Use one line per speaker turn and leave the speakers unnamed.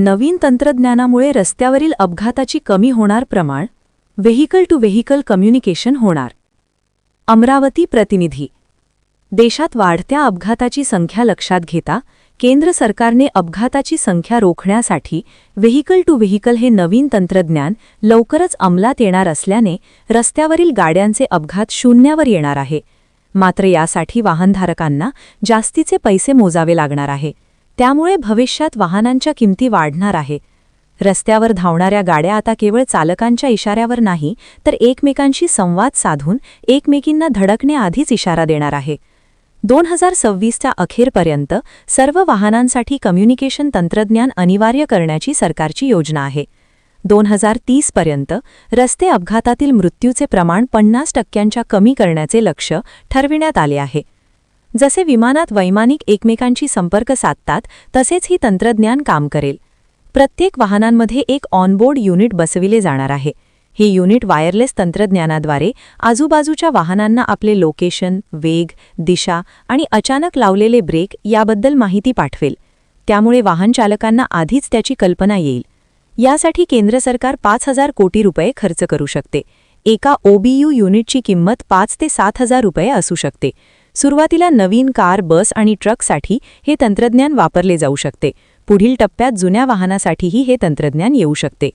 नवीन तंत्रज्ञानामुळे रस्त्यावरील अपघाताची कमी होणार प्रमाण, व्हेइकल टू व्हेइकल कम्युनिकेशन होणार. अमरावती प्रतिनिधी. देशात वाढत्या अपघाताची संख्या लक्षात घेता केंद्र सरकारने अपघाताची संख्या रोखण्यासाठी व्हेइकल टू व्हेइकल हे नवीन तंत्रज्ञान लवकरच अंमलात येणार असल्याने रस्त्यावरील गाड्यांचे अपघात शून्यावर येणार आहे. मात्र यासाठी वाहनधारकांना जास्तीचे पैसे मोजावे लागणार आहे. त्यामुळे भविष्यात वाहनांच्या किमती वाढणार आहे. रस्त्यावर धावणाऱ्या गाड्या आता केवळ चालकांच्या इशाऱ्यावर नाही तर एकमेकांशी संवाद साधून एकमेकींना धडकण्याआधीच इशारा देणार आहे. 2026च्या अखेरपर्यंत सर्व वाहनांसाठी कम्युनिकेशन तंत्रज्ञान अनिवार्य करण्याची सरकारची योजना आहे. 2030 पर्यंत रस्ते अपघातातील मृत्यूचे प्रमाण 50% कमी करण्याचे लक्ष्य ठरविण्यात आले आहे. जसे विमानात वैमानिक एकमेकांशी संपर्क साधतात तसेच ही तंत्रज्ञान काम करेल. प्रत्येक वाहनांमध्ये एक ऑनबोर्ड युनिट बसविले जाणार आहे. हे युनिट वायरलेस तंत्रज्ञानाद्वारे आजूबाजूच्या वाहनांना आपले लोकेशन, वेग, दिशा आणि अचानक लावलेले ब्रेक याबद्दल माहिती पाठवेल. त्यामुळे वाहनचालकांना आधीच त्याची कल्पना येईल. यासाठी केंद्र सरकार 5,000 कोटी रुपये खर्च करू शकते. एका OBU युनिटची किंमत 5 ते 7,000 रुपये असू शकते. सुरुवातीला नवीन कार, बस आणि ट्रकसाठी हे तंत्रज्ञान वापरले जाऊ शकते. पुढील टप्प्यात जुन्या वाहनासाठीही हे तंत्रज्ञान येऊ शकते.